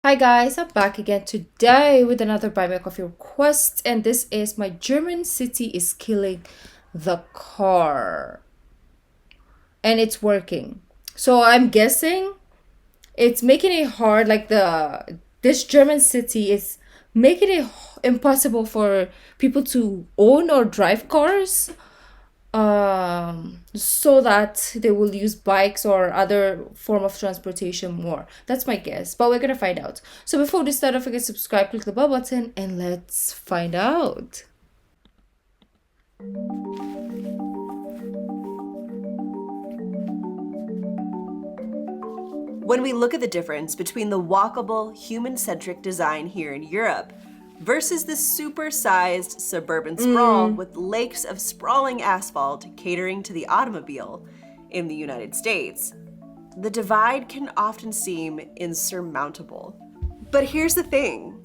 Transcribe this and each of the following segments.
Hi guys, I'm back again today with another Buy Me a Coffee request, and this is my German city is killing the car, and it's working. So I'm guessing it's making it hard, like this German city is making it impossible for people to own or drive cars so that they will use bikes or other form of transportation more. That's my guess, but we're gonna find out. So before we start, don't forget to subscribe, click the bell button, and let's find out. When we look at the difference between the walkable, human-centric design here in Europe versus the super-sized suburban sprawl with lakes of sprawling asphalt catering to the automobile in the United States, the divide can often seem insurmountable. But here's the thing,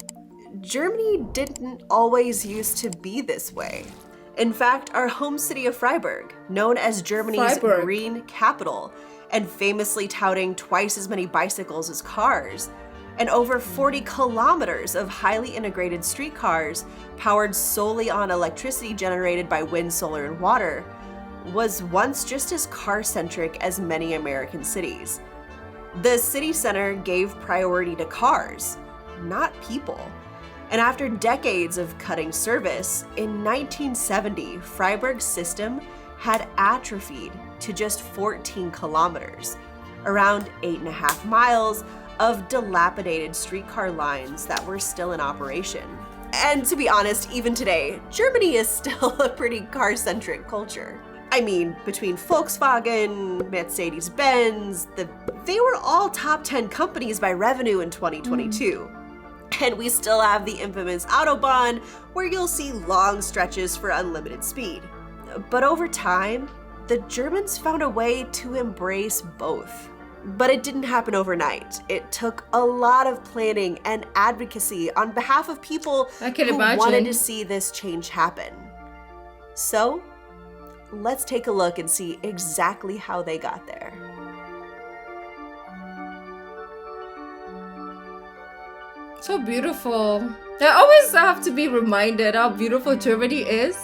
Germany didn't always used to be this way. In fact, our home city of Freiburg, known as Germany's Freiburg. green capital, and famously touting twice as many bicycles as cars, and over 40 kilometers of highly integrated streetcars powered solely on electricity generated by wind, solar, and water, was once just as car-centric as many American cities. The city center gave priority to cars, not people. And after decades of cutting service, in 1970, Freiburg's system had atrophied to just 14 kilometers, around 8.5 miles of dilapidated streetcar lines that were still in operation. And to be honest, even today, Germany is still a pretty car-centric culture. I mean, between Volkswagen, Mercedes-Benz, they were all top 10 companies by revenue in 2022. And we still have the infamous Autobahn, where you'll see long stretches for unlimited speed. But over time, the Germans found a way to embrace both. But it didn't happen overnight. It took a lot of planning and advocacy on behalf of people who wanted to see this change happen. So, let's take a look and see exactly how they got there. So beautiful. I always have to be reminded how beautiful Germany is.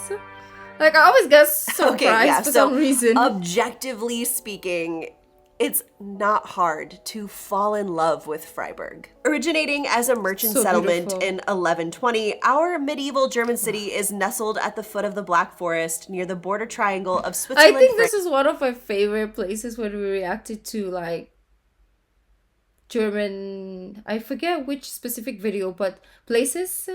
Like, I always get surprised for some reason. Objectively speaking, it's not hard to fall in love with Freiburg. Originating as a merchant settlement in 1120, our medieval German city is nestled at the foot of the Black Forest near the border triangle of Switzerland. I think this is one of my favorite places when we reacted to, like, German, I forget which specific video, but places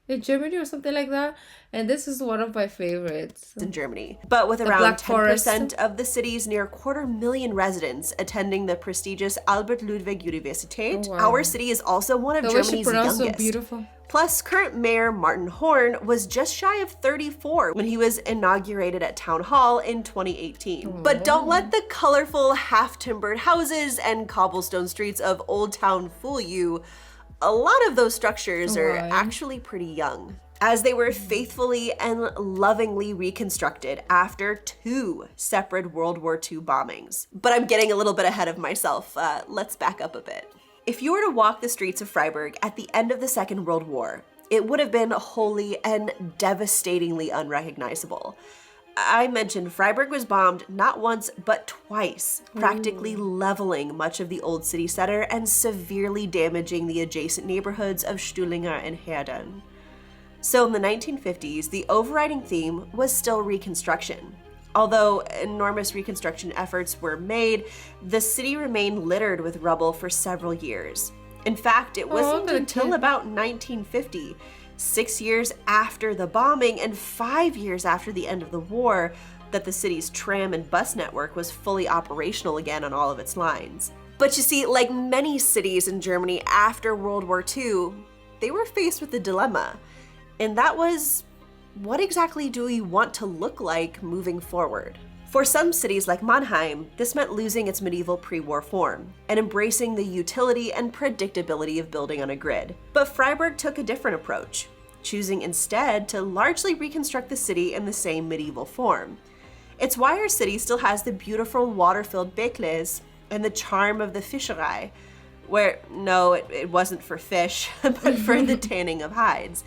in Germany or something like that. And this is one of my favorites. In Germany. But with around 10% of the city's near 250,000 residents attending the prestigious Albert Ludwig Universität, our city is also one of Germany's youngest. So beautiful. Plus, current mayor Martin Horn was just shy of 34 when he was inaugurated at Town Hall in 2018. But don't let the colorful, half-timbered houses and cobblestone streets of Old Town fool you. A lot of those structures are actually pretty young, as they were faithfully and lovingly reconstructed after 2 separate World War II bombings. But I'm getting a little bit ahead of myself. Let's back up a bit. If you were to walk the streets of Freiburg at the end of the Second World War, it would have been wholly and devastatingly unrecognizable. I mentioned Freiburg was bombed not once, but twice, practically leveling much of the old city center and severely damaging the adjacent neighborhoods of Stühlinger and Herden. So in the 1950s, the overriding theme was still reconstruction. Although enormous reconstruction efforts were made, the city remained littered with rubble for several years. In fact, it wasn't until about 1950, 6 years after the bombing and 5 years after the end of the war, that the city's tram and bus network was fully operational again on all of its lines. But you see, like many cities in Germany after World War II, they were faced with a dilemma. And that was, what exactly do we want to look like moving forward? For some cities like Mannheim, this meant losing its medieval pre-war form and embracing the utility and predictability of building on a grid. But Freiburg took a different approach, choosing instead to largely reconstruct the city in the same medieval form. It's why our city still has the beautiful water-filled Bekles and the charm of the Fischerei, where, no, it wasn't for fish, but for the tanning of hides.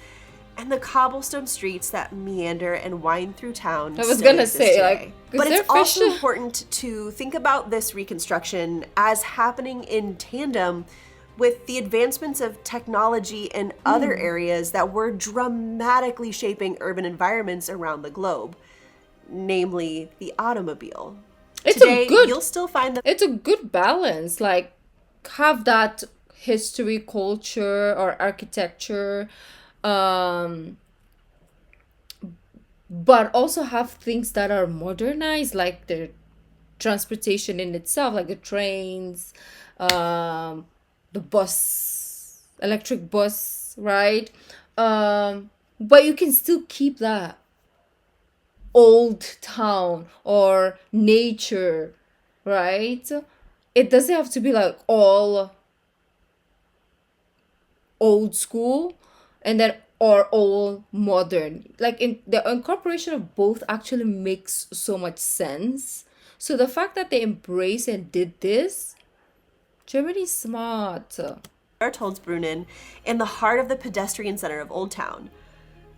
And the cobblestone streets that meander and wind through town. I was gonna say, like, but it's also important to think about this reconstruction as happening in tandem with the advancements of technology in other areas that were dramatically shaping urban environments around the globe, namely the automobile. Today, you'll still find it's a good balance, like have that history, culture, or architecture, but also have things that are modernized, like the transportation in itself, like the trains, the bus, electric bus, right? But you can still keep that old town or nature, right? It doesn't have to be like all old school and then or all modern. Like in the incorporation of both actually makes so much sense. So the fact that they embraced and did this, Germany's smart. Bertoldsbrunnen, in the heart of the pedestrian center of Old Town.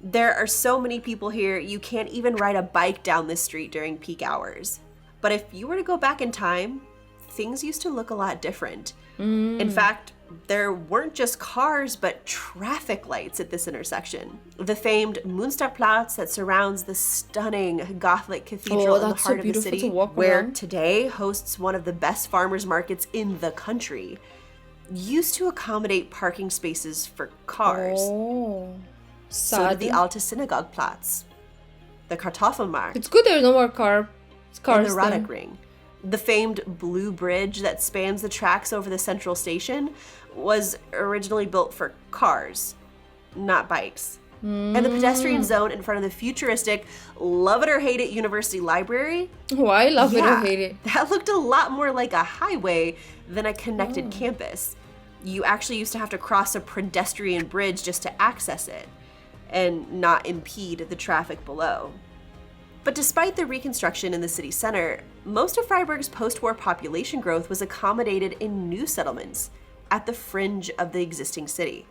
There are so many people here, you can't even ride a bike down this street during peak hours. But if you were to go back in time, things used to look a lot different. In fact, there weren't just cars, but traffic lights at this intersection. The famed Münsterplatz that surrounds the stunning Gothic cathedral in the heart of the city, where today hosts one of the best farmers markets in the country, used to accommodate parking spaces for cars. So did the Alte Synagogeplatz, the Kartoffelmarkt. It's good there's no more cars. And the Radegring. The famed Blue Bridge that spans the tracks over the central station was originally built for cars, not bikes. And the pedestrian zone in front of the futuristic Love It or Hate It University Library. Why love it or hate it? That looked a lot more like a highway than a connected campus. You actually used to have to cross a pedestrian bridge just to access it and not impede the traffic below. But despite the reconstruction in the city center, most of Freiburg's post-war population growth was accommodated in new settlements at the fringe of the existing city.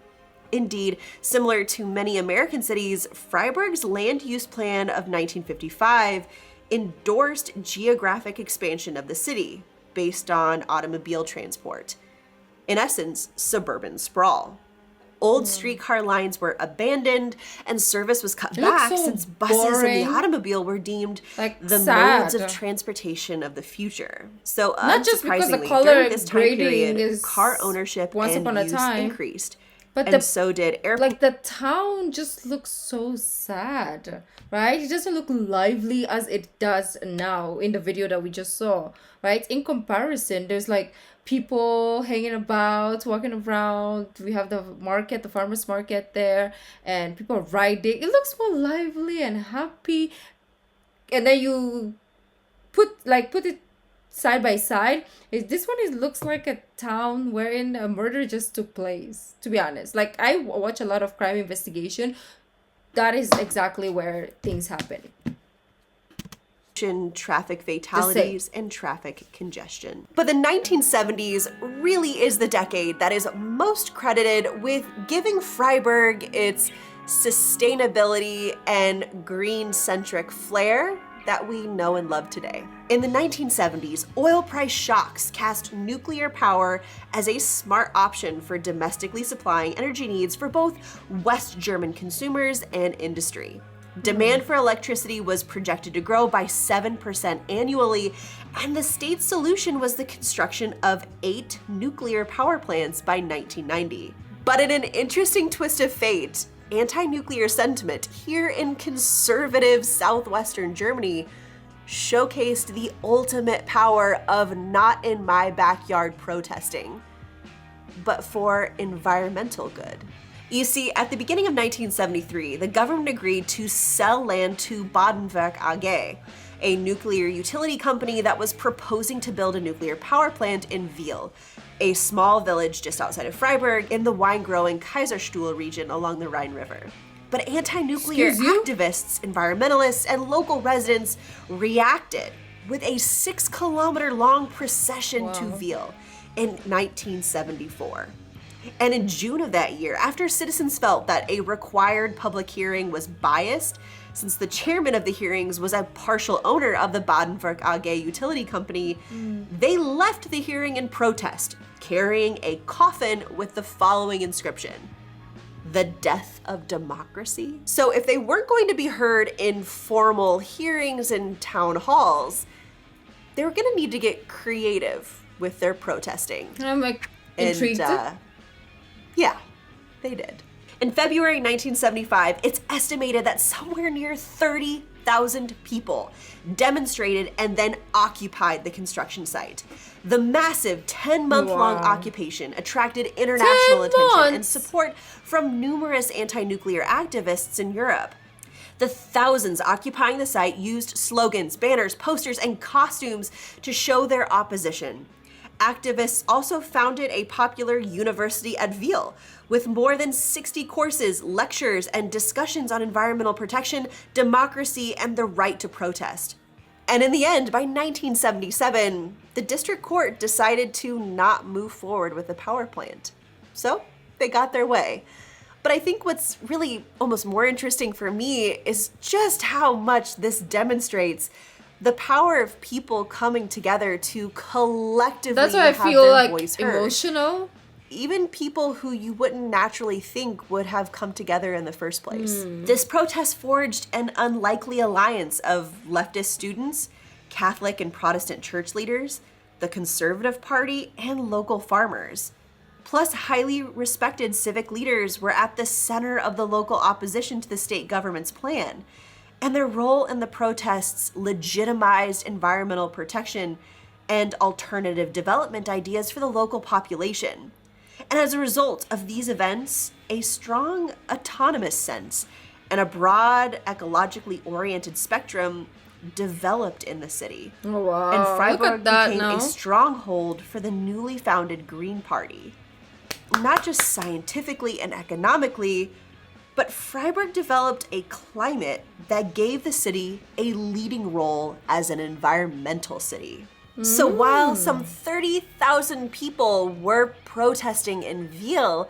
Indeed, similar to many American cities, Freiburg's land use plan of 1955 endorsed geographic expansion of the city based on automobile transport. In essence, suburban sprawl. Old streetcar lines were abandoned and service was cut back since buses and the automobile were deemed like the modes of transportation of the future. So not just because the unsurprisingly, color during this time period, is car ownership and use increased. But and so did airplanes. Like the town just looks so sad, right? It doesn't look lively as it does now in the video that we just saw, right? In comparison, there's like people hanging about, walking around. We have the market, the farmers market there, and people riding. It looks more lively and happy. And then you put it side by side. This one looks like a town wherein a murder just took place, to be honest. Like, I watch a lot of crime investigation. That is exactly where things happen. Traffic fatalities and traffic congestion. But the 1970s really is the decade that is most credited with giving Freiburg its sustainability and green-centric flair that we know and love today. In the 1970s, oil price shocks cast nuclear power as a smart option for domestically supplying energy needs for both West German consumers and industry. Demand for electricity was projected to grow by 7% annually, and the state's solution was the construction of 8 nuclear power plants by 1990. But in an interesting twist of fate, anti-nuclear sentiment here in conservative southwestern Germany showcased the ultimate power of not in my backyard protesting, but for environmental good. You see, at the beginning of 1973, the government agreed to sell land to Baden-Württemberg AG, a nuclear utility company that was proposing to build a nuclear power plant in Wiel, a small village just outside of Freiburg in the wine-growing Kaiserstuhl region along the Rhine River. But anti-nuclear activists, environmentalists, and local residents reacted with a 6-kilometer-long procession to Wiel, in 1974. And in June of that year, after citizens felt that a required public hearing was biased, since the chairman of the hearings was a partial owner of the Baden-Württemberg AG utility company, they left the hearing in protest, carrying a coffin with the following inscription: "The death of democracy." So if they weren't going to be heard in formal hearings and town halls, they were going to need to get creative with their protesting. I'm like intrigued. Yeah, they did. In February 1975, it's estimated that somewhere near 30,000 people demonstrated and then occupied the construction site. The massive 10-month-long occupation attracted international attention and support from numerous anti-nuclear activists in Europe. The thousands occupying the site used slogans, banners, posters, and costumes to show their opposition. Activists also founded a popular university at Wiel, with more than 60 courses, lectures, and discussions on environmental protection, democracy, and the right to protest. And in the end, by 1977, the district court decided to not move forward with the power plant. So they got their way. But I think what's really almost more interesting for me is just how much this demonstrates the power of people coming together to collectively That's why I have feel their like voice heard. emotional. Even people who you wouldn't naturally think would have come together in the first place. This protest forged an unlikely alliance of leftist students, Catholic and Protestant church leaders, the Conservative Party, and local farmers. Plus, highly respected civic leaders were at the center of the local opposition to the state government's plan. And their role in the protests legitimized environmental protection and alternative development ideas for the local population. And as a result of these events, a strong autonomous sense and a broad ecologically oriented spectrum developed in the city. Oh, wow. And Look Freiburg at that became now. a stronghold for the newly founded Green Party. Not just scientifically and economically, but Freiburg developed a climate that gave the city a leading role as an environmental city. So while some 30,000 people were protesting in Wiel,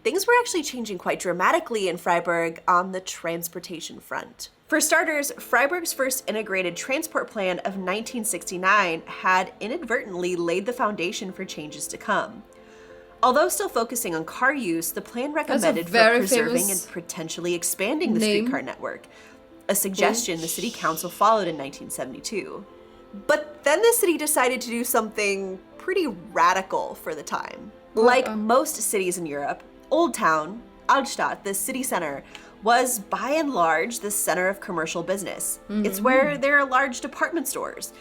things were actually changing quite dramatically in Freiburg on the transportation front. For starters, Freiburg's first integrated transport plan of 1969 had inadvertently laid the foundation for changes to come. Although still focusing on car use, the plan recommended for very preserving famous and potentially expanding the name. streetcar network, a suggestion the city council followed in 1972. But then the city decided to do something pretty radical for the time. Like most cities in Europe, Old Town, Altstadt, the city center, was by and large the center of commercial business. It's where there are large department stores.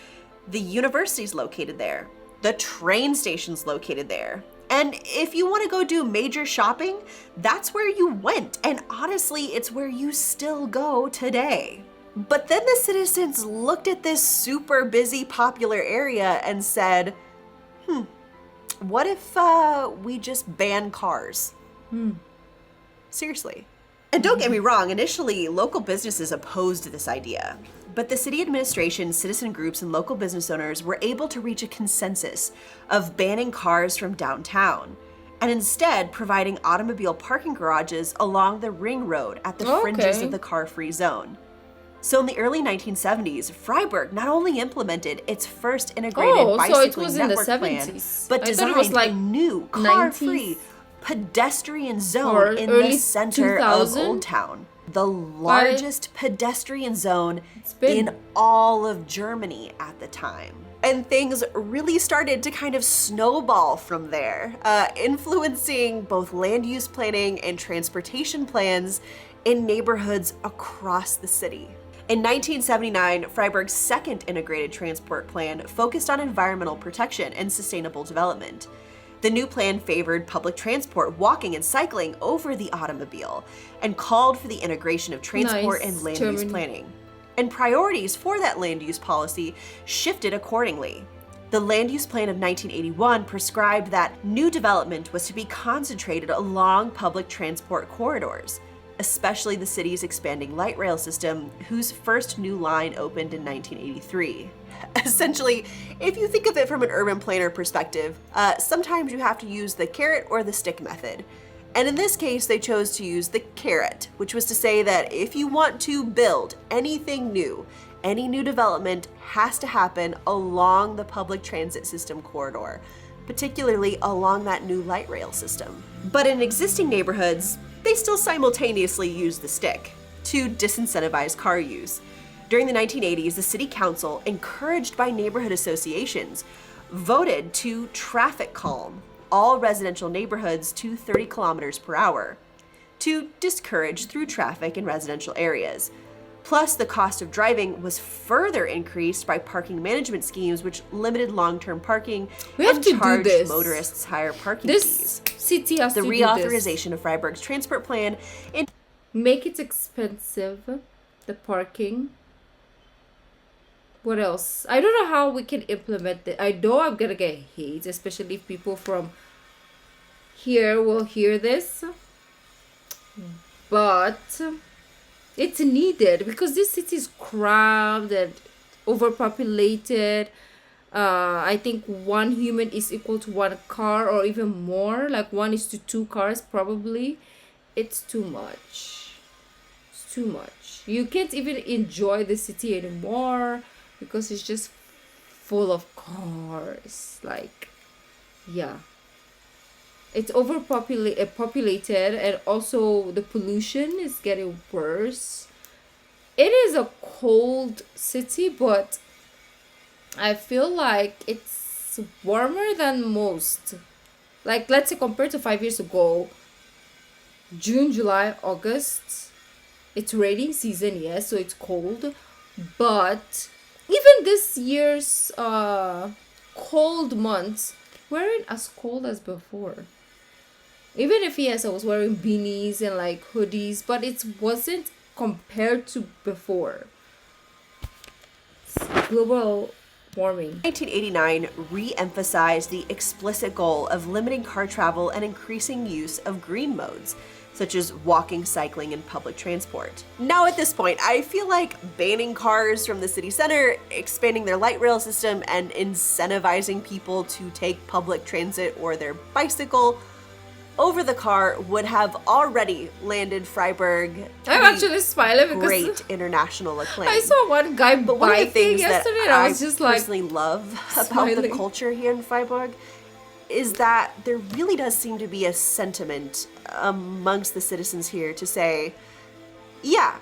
The university's located there. The train station's located there. And if you want to go do major shopping, that's where you went. And honestly, it's where you still go today. But then the citizens looked at this super busy, popular area and said, what if we just ban cars? Seriously. And don't get me wrong, initially, local businesses opposed this idea. But the city administration, citizen groups, and local business owners were able to reach a consensus of banning cars from downtown, and instead providing automobile parking garages along the ring road at the fringes of the car-free zone. So in the early 1970s, Freiburg not only implemented its first integrated bicycling network plan, but designed a new car-free pedestrian zone in the center of Old Town. The largest pedestrian zone in all of Germany at the time. And things really started to kind of snowball from there, influencing both land use planning and transportation plans in neighborhoods across the city. In 1979, Freiburg's second integrated transport plan focused on environmental protection and sustainable development. The new plan favored public transport, walking and cycling over the automobile, and called for the integration of transport and land use planning. And priorities for that land use policy shifted accordingly. The Land Use Plan of 1981 prescribed that new development was to be concentrated along public transport corridors. especially the city's expanding light rail system, whose first new line opened in 1983. Essentially, if you think of it from an urban planner perspective, sometimes you have to use the carrot or the stick method. And in this case, they chose to use the carrot, which was to say that if you want to build anything new, any new development has to happen along the public transit system corridor, particularly along that new light rail system. But in existing neighborhoods, they still simultaneously use the stick to disincentivize car use. During the 1980s, the city council, encouraged by neighborhood associations, voted to traffic calm all residential neighborhoods to 30 kilometers per hour to discourage through traffic in residential areas. Plus, the cost of driving was further increased by parking management schemes which limited long-term parking and charged motorists higher parking fees. City has the to reauthorization of Freiburg's transport plan make it expensive, the parking. What else? I don't know how we can implement it. I know I'm gonna get hate, especially if people from here will hear this. But it's needed because this city is crammed and overpopulated. I think one human is equal to one car or even more, like 1:2 cars probably. It's too much. It's too much. You can't even enjoy the city anymore because it's just full of cars. Like, yeah. It's populated, and also the pollution is getting worse. It is a cold city, but I feel like it's warmer than most. Like, let's say compared to 5 years ago, June, July, August, it's rainy season, yes, so it's cold. But even this year's cold months weren't as cold as before. Even if, yes, I was wearing beanies and like hoodies, but it wasn't compared to before. It's global warming. 1989 re-emphasized the explicit goal of limiting car travel and increasing use of green modes, such as walking, cycling, and public transport. Now at this point, I feel like banning cars from the city center, expanding their light rail system, and incentivizing people to take public transit or their bicycle over the car would have already landed Freiburg I'm actually smiling because great international acclaim. I saw one guy But one of the biking things yesterday that and I was just like personally love about the smiling. culture here in Freiburg is that there really does seem to be a sentiment amongst the citizens here to say, yeah,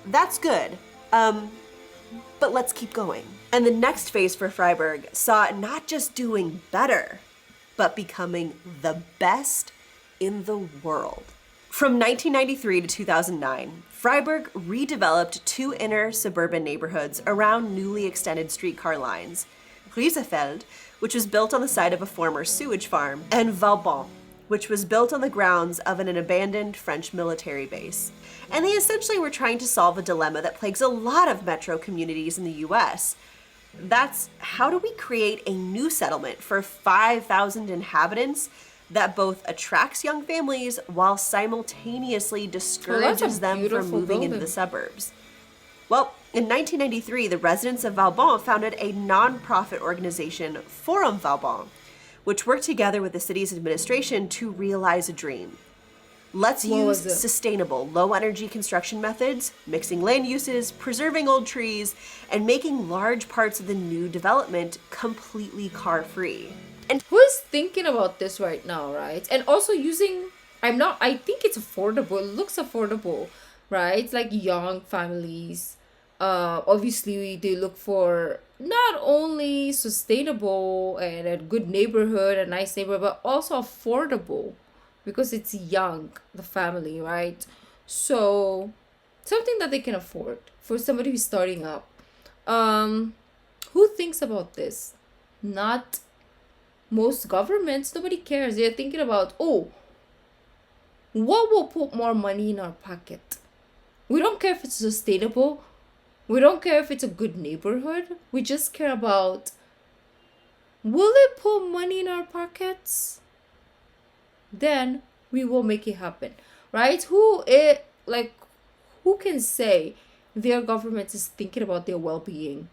that's good, but let's keep going. And the next phase for Freiburg saw it not just doing better, but becoming the best in the world. From 1993 to 2009, Freiburg redeveloped two inner suburban neighborhoods around newly extended streetcar lines, Riesefeld, which was built on the site of a former sewage farm, and Vauban, which was built on the grounds of an abandoned French military base. And they essentially were trying to solve a dilemma that plagues a lot of metro communities in the US. That's, how do we create a new settlement for 5,000 inhabitants that both attracts young families while simultaneously discourages them from moving into the suburbs? Well, in 1993, the residents of Vauban founded a non-profit organization, Forum Vauban, which worked together with the city's administration to realize a dream. Let's use sustainable, low-energy construction methods, mixing land uses, preserving old trees, and making large parts of the new development completely car-free. And who is thinking about this right now, right? And also using, I think it's affordable. It looks affordable, right? It's like young families. Obviously, they look for not only sustainable and a good neighborhood, a nice neighborhood, but also affordable because it's young, the family, right? So, something that they can afford for somebody who's starting up. Who thinks about this? Not most governments. Nobody cares. They're thinking about, oh, what will put more money in our pocket? We don't care if it's sustainable. We don't care if it's a good neighborhood. We just care about, will it put money in our pockets? Then we will make it happen, right? like, who can say their government is thinking about their well-being,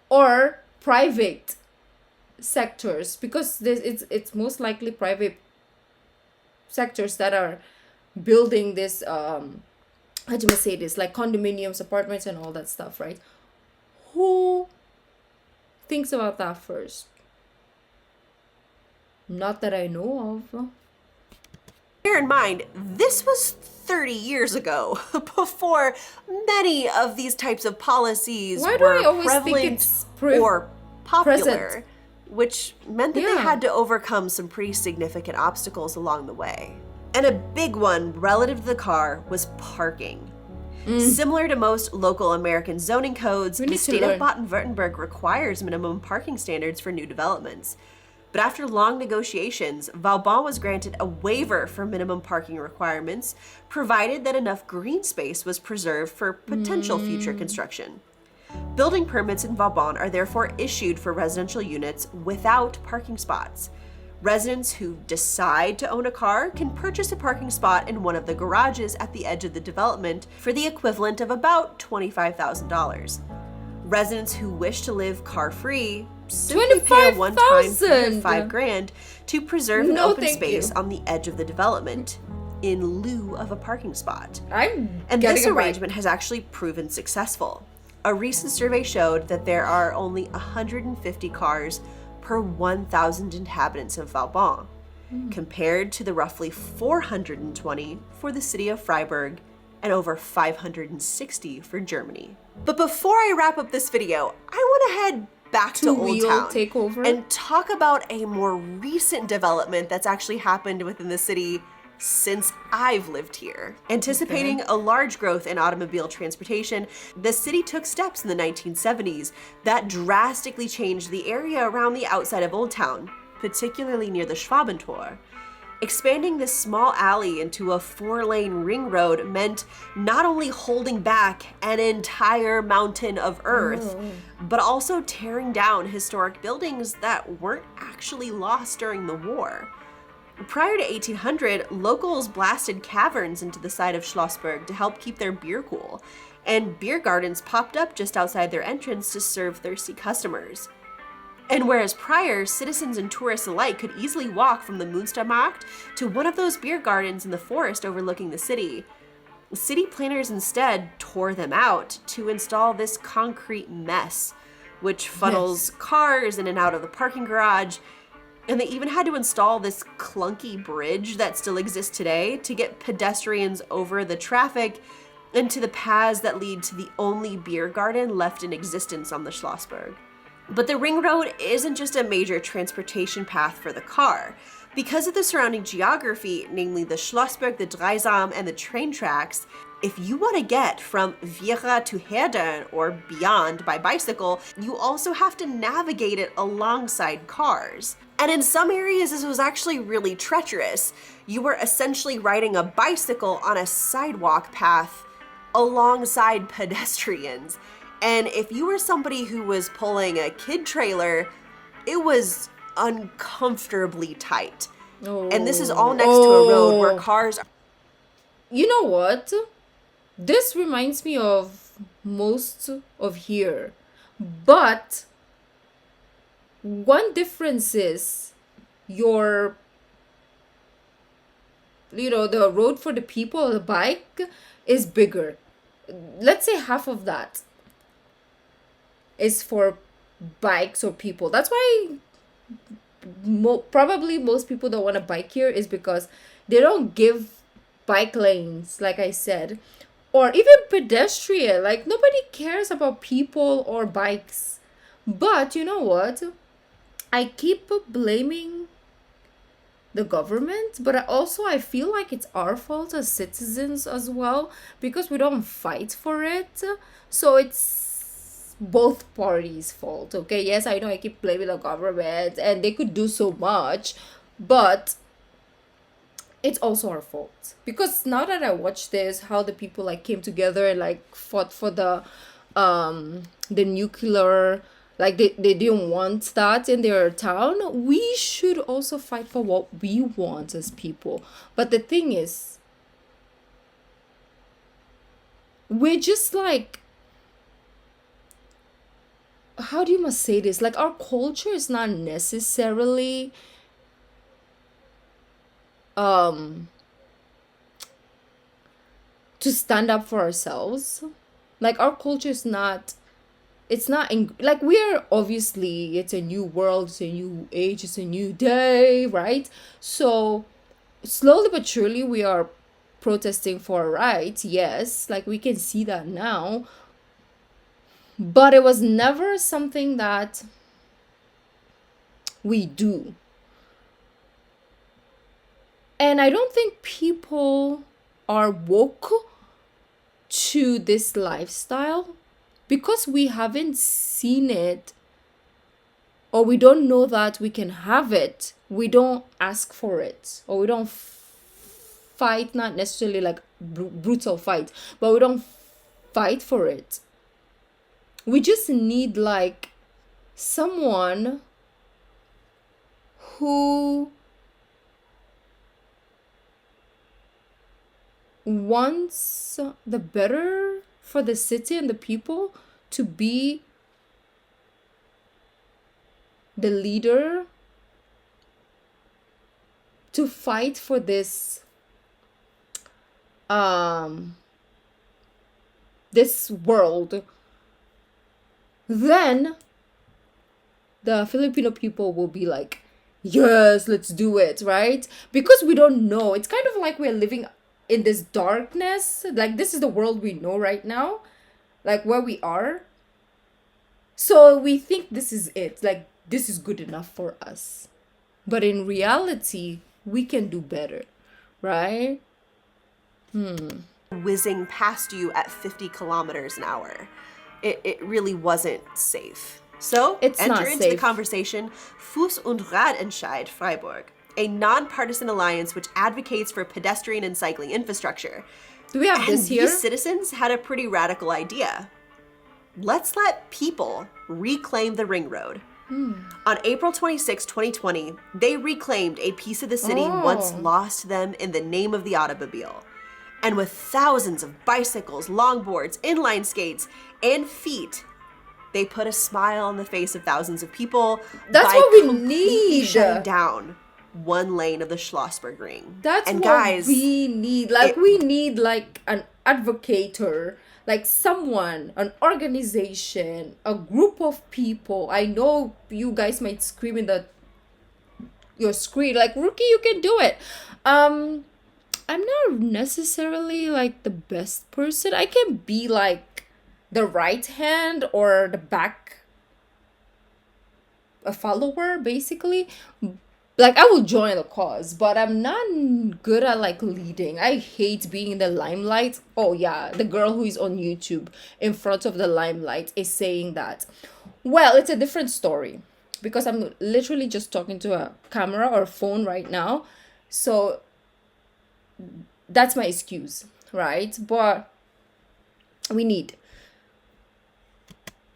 or private sectors, because it's most likely private sectors that are building this how do I say this, like condominiums, apartments, and all that stuff, right? Who thinks about that first? Not that I know of. Bear in mind, this was 30 years ago, before many of these types of policies Why do were I always think prevalent it's or popular, present? which meant that they Yeah. had to overcome some pretty significant obstacles along the way. And a big one relative to the car was parking. Similar to most local American zoning codes, We the need to state of learn. Baden-Württemberg requires minimum parking standards for new developments. But after long negotiations, Vauban was granted a waiver for minimum parking requirements, provided that enough green space was preserved for potential future construction. Building permits in Vauban are therefore issued for residential units without parking spots. Residents who decide to own a car can purchase a parking spot in one of the garages at the edge of the development for the equivalent of about $25,000. Residents who wish to live car-free simply pay a one-time fee of $5,000 to preserve an No, open thank space you. on the edge of the development in lieu of a parking spot. I'm And getting this a bike. arrangement has actually proven successful. A recent survey showed that there are only 150 cars per 1,000 inhabitants of Vauban, compared to the roughly 420 for the city of Freiburg and over 560 for Germany. But before I wrap up this video, I want to head back to Old Two-wheel Town takeover? and talk about a more recent development that's actually happened within the city since I've lived here. Anticipating a large growth in automobile transportation, the city took steps in the 1970s that drastically changed the area around the outside of Old Town, particularly near the Schwabentor. Expanding this small alley into a 4-lane ring road meant not only holding back an entire mountain of earth, but also tearing down historic buildings that weren't actually lost during the war. Prior to 1800, locals blasted caverns into the side of Schlossberg to help keep their beer cool, and beer gardens popped up just outside their entrance to serve thirsty customers. And whereas prior, citizens and tourists alike could easily walk from the Münstermarkt to one of those beer gardens in the forest overlooking the city planners instead tore them out to install this concrete mess, which funnels cars in and out of the parking garage. And they even had to install this clunky bridge that still exists today to get pedestrians over the traffic and to the paths that lead to the only beer garden left in existence on the Schlossberg. But the ring road isn't just a major transportation path for the car. Because of the surrounding geography, namely the Schlossberg, the Dreisam, and the train tracks, if you want to get from Viera to Herdern or beyond by bicycle, you also have to navigate it alongside cars. And in some areas, this was actually really treacherous. You were essentially riding a bicycle on a sidewalk path alongside pedestrians. And if you were somebody who was pulling a kid trailer, it was uncomfortably tight. And this is all next to a road where cars... You know what? This reminds me of most of here. But one difference is the road for the people, the bike, is bigger. Let's say half of that is for bikes or people. That's why probably most people don't want to bike here, is because they don't give bike lanes, like I said, or even pedestrian. Like, nobody cares about people or bikes. But you know what? I keep blaming the government, but I feel like it's our fault as citizens as well, because we don't fight for it. So it's both parties' fault. Okay, yes, I know I keep blaming the government and they could do so much, but it's also our fault. Because now that I watch this, how the people like came together and like fought for the nuclear, like they didn't want that in their town, we should also fight for what we want as people. But the thing is, we're just like, how do you must say this? Like, our culture is not necessarily um to stand up for ourselves. Like, our culture is not, it's not like, we're obviously, it's a new world, it's a new age, it's a new day, right? So slowly but surely we are protesting for our rights, yes, like we can see that now, but it was never something that we do. And I don't think people are woke to this lifestyle because we haven't seen it, or we don't know that we can have it. We don't ask for it, or we don't fight, not necessarily like brutal fight, but we don't fight for it. We just need like someone who wants the better for the city and the people to be the leader, to fight for this world. Then the Filipino people will be like, yes, let's do it, right? Because we don't know. It's kind of like we're living in this darkness. Like, this is the world we know right now, like where we are. So we think this is it. Like, this is good enough for us. But in reality, we can do better, right? Whizzing past you at 50 kilometers an hour. It really wasn't safe. So, It's enter not into the safe. conversation Fuß- und Radentscheid Freiburg, a nonpartisan alliance which advocates for pedestrian and cycling infrastructure. Do we have And this here? these citizens had a pretty radical idea. Let's let people reclaim the ring road. On April 26, 2020, they reclaimed a piece of the city once lost to them in the name of the automobile. And with thousands of bicycles, longboards, inline skates, and feet, they put a smile on the face of thousands of people. That's by what we completely need. shutting down one lane of the Schlossberg Ring. That's and what guys, we need. Like, we need like an advocator, like someone, an organization, a group of people. I know you guys might scream in your screen like, Ruky, you can do it. I'm not necessarily like the best person. I can be like the right hand or the back, a follower basically. Like, I will join the cause, but I'm not good at like leading. I hate being in the limelight. Oh yeah, the girl who is on YouTube in front of the limelight is saying that. Well, it's a different story because I'm literally just talking to a camera or a phone right now. So that's my excuse, right? But we need.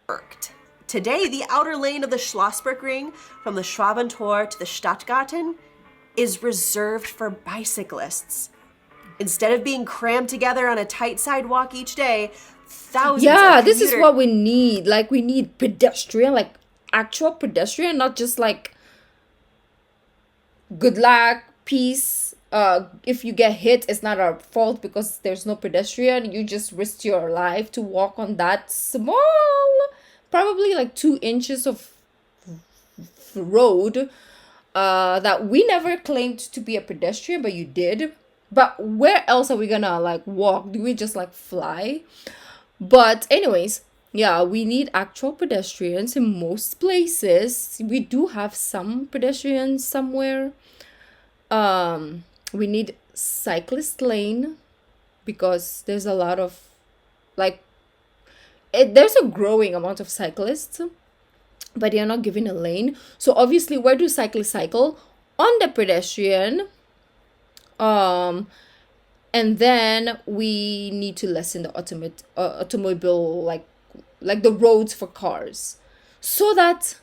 worked. Today, the outer lane of the Schlossberg Ring, from the Schwabentor to the Stadtgarten, is reserved for bicyclists. Instead of being crammed together on a tight sidewalk each day, thousands Yeah, of this is commuter- what we need. Like, we need pedestrian, like actual pedestrian, not just like good luck, peace. If you get hit, it's not our fault because there's no pedestrian. You just risked your life to walk on that small, probably like 2 inches of road that we never claimed to be a pedestrian, but you did. But where else are we gonna like walk? Do we just like fly? But anyways, yeah, we need actual pedestrians in most places. We do have some pedestrians somewhere. We need cyclist lane because there's a lot of like there's a growing amount of cyclists, but they're not given a lane. So obviously, where do cyclists cycle? On the pedestrian. And then we need to lessen the automobile, like the roads for cars, so that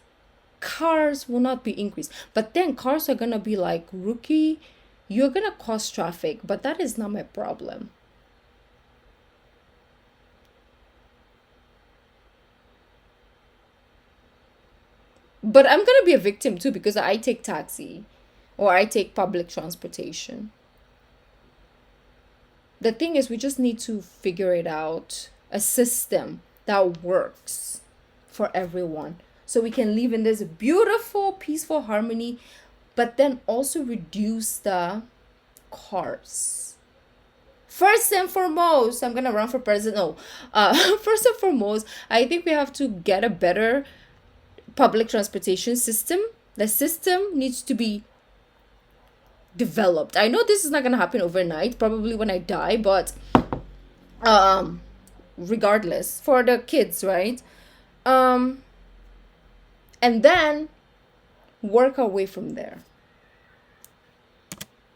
cars will not be increased. But then cars are gonna be like, Ruky, you're gonna cause traffic, but that is not my problem. But I'm gonna be a victim too because I take taxi or I take public transportation. The thing is, we just need to figure it out, a system that works for everyone. So we can live in this beautiful, peaceful harmony, but then also reduce the cars. First and foremost, I'm gonna run for president. No, first and foremost, I think we have to get a better public transportation system. The system needs to be developed. I know this is not gonna happen overnight, probably when I die, but regardless, for the kids, right? And then work our way from there.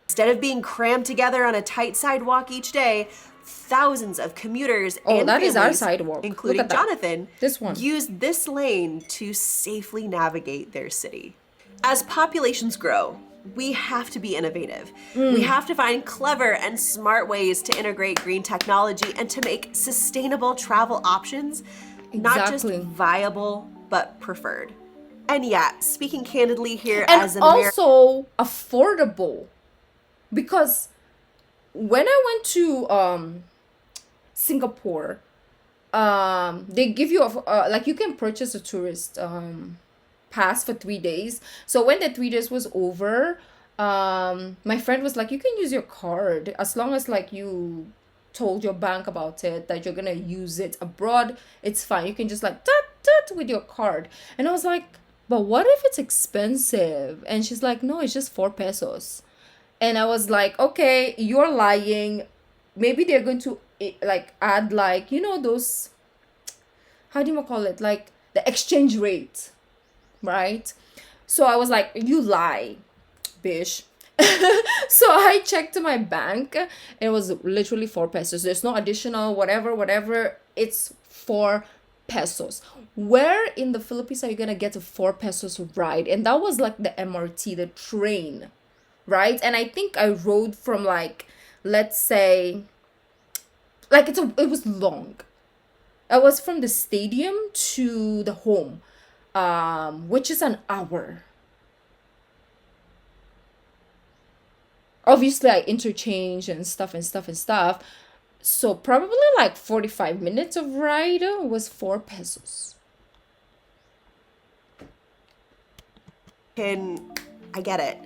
Instead of being crammed together on a tight sidewalk each day, thousands of commuters and that is our families, sidewalk. including Jonathan, this one, use this lane to safely navigate their city. As populations grow, we have to be innovative. We have to find clever and smart ways to integrate green technology and to make sustainable travel options not just viable, but preferred. And yeah, speaking candidly here and as an also affordable. Because when I went to Singapore, they give you like you can purchase a tourist pass for 3 days. So when the 3 days was over, my friend was like, you can use your card as long as like you told your bank about it that you're gonna use it abroad. It's fine. You can just like tut with your card. And I was like, but what if it's expensive? And she's like, no, it's just 4 pesos. And I was like, okay, you're lying. Maybe they're going to like add like, you know, those, how do you call it? Like the exchange rate, right? So I was like, you lie, bish. So I checked my bank and it was literally 4 pesos. There's no additional whatever. It's 4 pesos. Where in the Philippines are you gonna get a 4 pesos ride? And that was like the MRT, the train, right? And I think I rode from like, let's say, like it was long. I was from the stadium to the home, which is an hour. Obviously I interchange and stuff. So probably like 45 minutes of ride was 4 pesos. And I get it.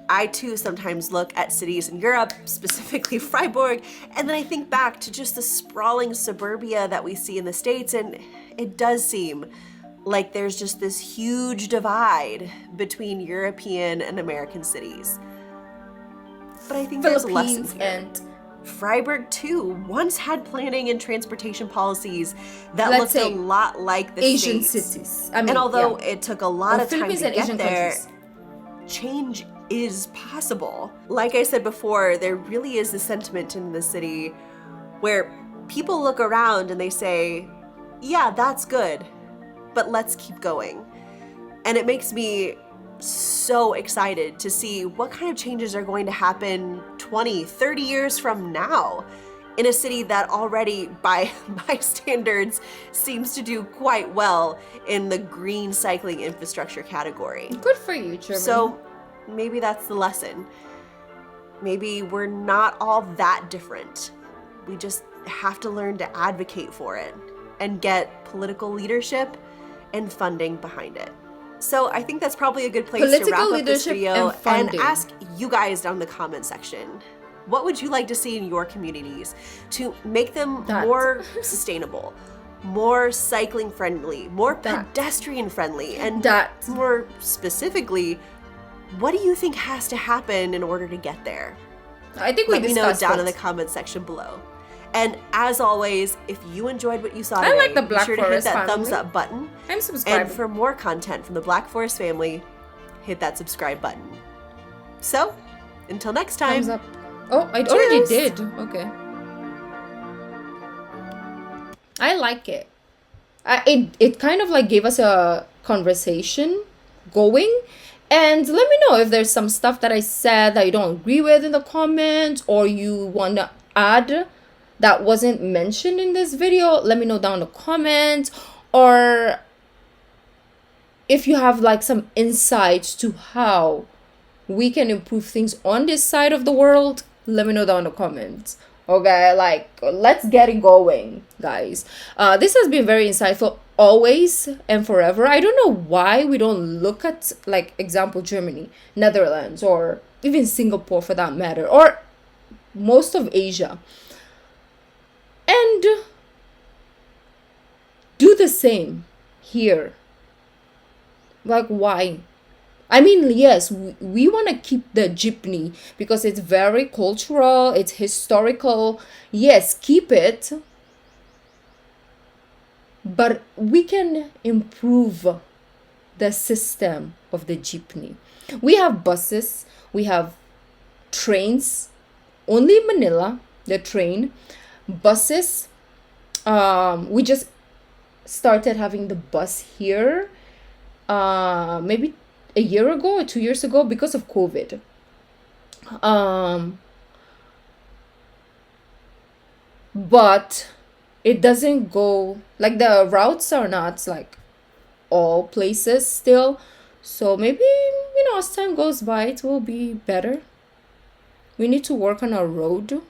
I too sometimes look at cities in Europe, specifically Freiburg, and then I think back to just the sprawling suburbia that we see in the States, and it does seem like there's just this huge divide between European and American cities. But I think there's a lesson here. And Freiburg too once had planning and transportation policies that looked a lot like the Asian States. cities. And although it took a lot of time to get Asian there, countries. Change is possible. Like I said before, there really is this sentiment in the city where people look around and they say, yeah, that's good, but let's keep going. And it makes me so excited to see what kind of changes are going to happen 20, 30 years from now in a city that already, by my standards, seems to do quite well in the green cycling infrastructure category. Good for you, Germany. So maybe that's the lesson. Maybe we're not all that different. We just have to learn to advocate for it and get political leadership and funding behind it. So I think that's probably a good place to wrap up this video and ask you guys down in the comment section. What would you like to see in your communities to make them more sustainable, more cycling friendly, more pedestrian friendly, and more specifically, what do you think has to happen in order to get there? I think let me know down in the comment section below. And as always, if you enjoyed what you saw today, be sure to hit that thumbs up button. I'm subscribing. And for more content from the Black Forest family, hit that subscribe button. So, until next time. Thumbs up. Oh, I already did. Okay. I like it. It kind of like gave us a conversation going. And let me know if there's some stuff that I said that you don't agree with in the comments, or you want to add that wasn't mentioned in this video. Let me know down in the comments. Or if you have like some insights to how we can improve things on this side of the world, let me know down in the comments. Okay, like let's get it going, guys. This has been very insightful always and forever. I don't know why we don't look at, like, example, Germany, Netherlands, or even Singapore for that matter, or most of Asia, and do the same here. Like, why? I mean, yes, we want to keep the jeepney because it's very cultural, it's historical. Yes, keep it, but we can improve the system of the jeepney. We have buses, we have trains, only in Manila, the train, buses. We just started having the bus here, maybe a year ago or 2 years ago because of COVID. But it doesn't go, like, the routes are not like all places still. So maybe, as time goes by, it will be better. We need to work on our road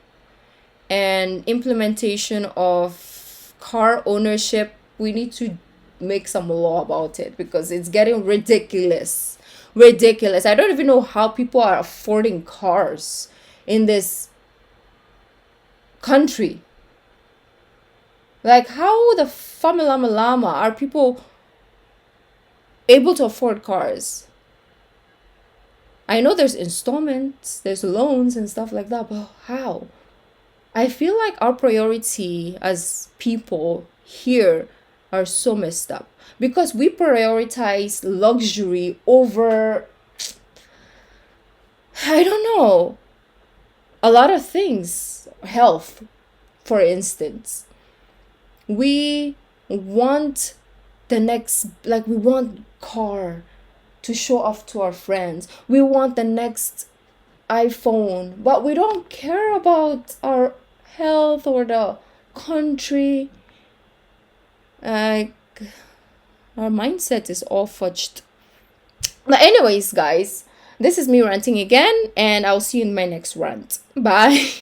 and implementation of car ownership. We need to make some law about it because it's getting ridiculous. Ridiculous. I don't even know how people are affording cars in this country. Like, how the Famalama Lama are people able to afford cars? I know there's installments, there's loans and stuff like that, but how? I feel like our priority as people here are so messed up because we prioritize luxury over, I don't know, a lot of things. Health, for instance. We want we want car to show off to our friends. We want the next iPhone, but we don't care about our health or the country. Like, our mindset is all fudged. But anyways, guys, this is me ranting again, and I'll see you in my next rant. Bye.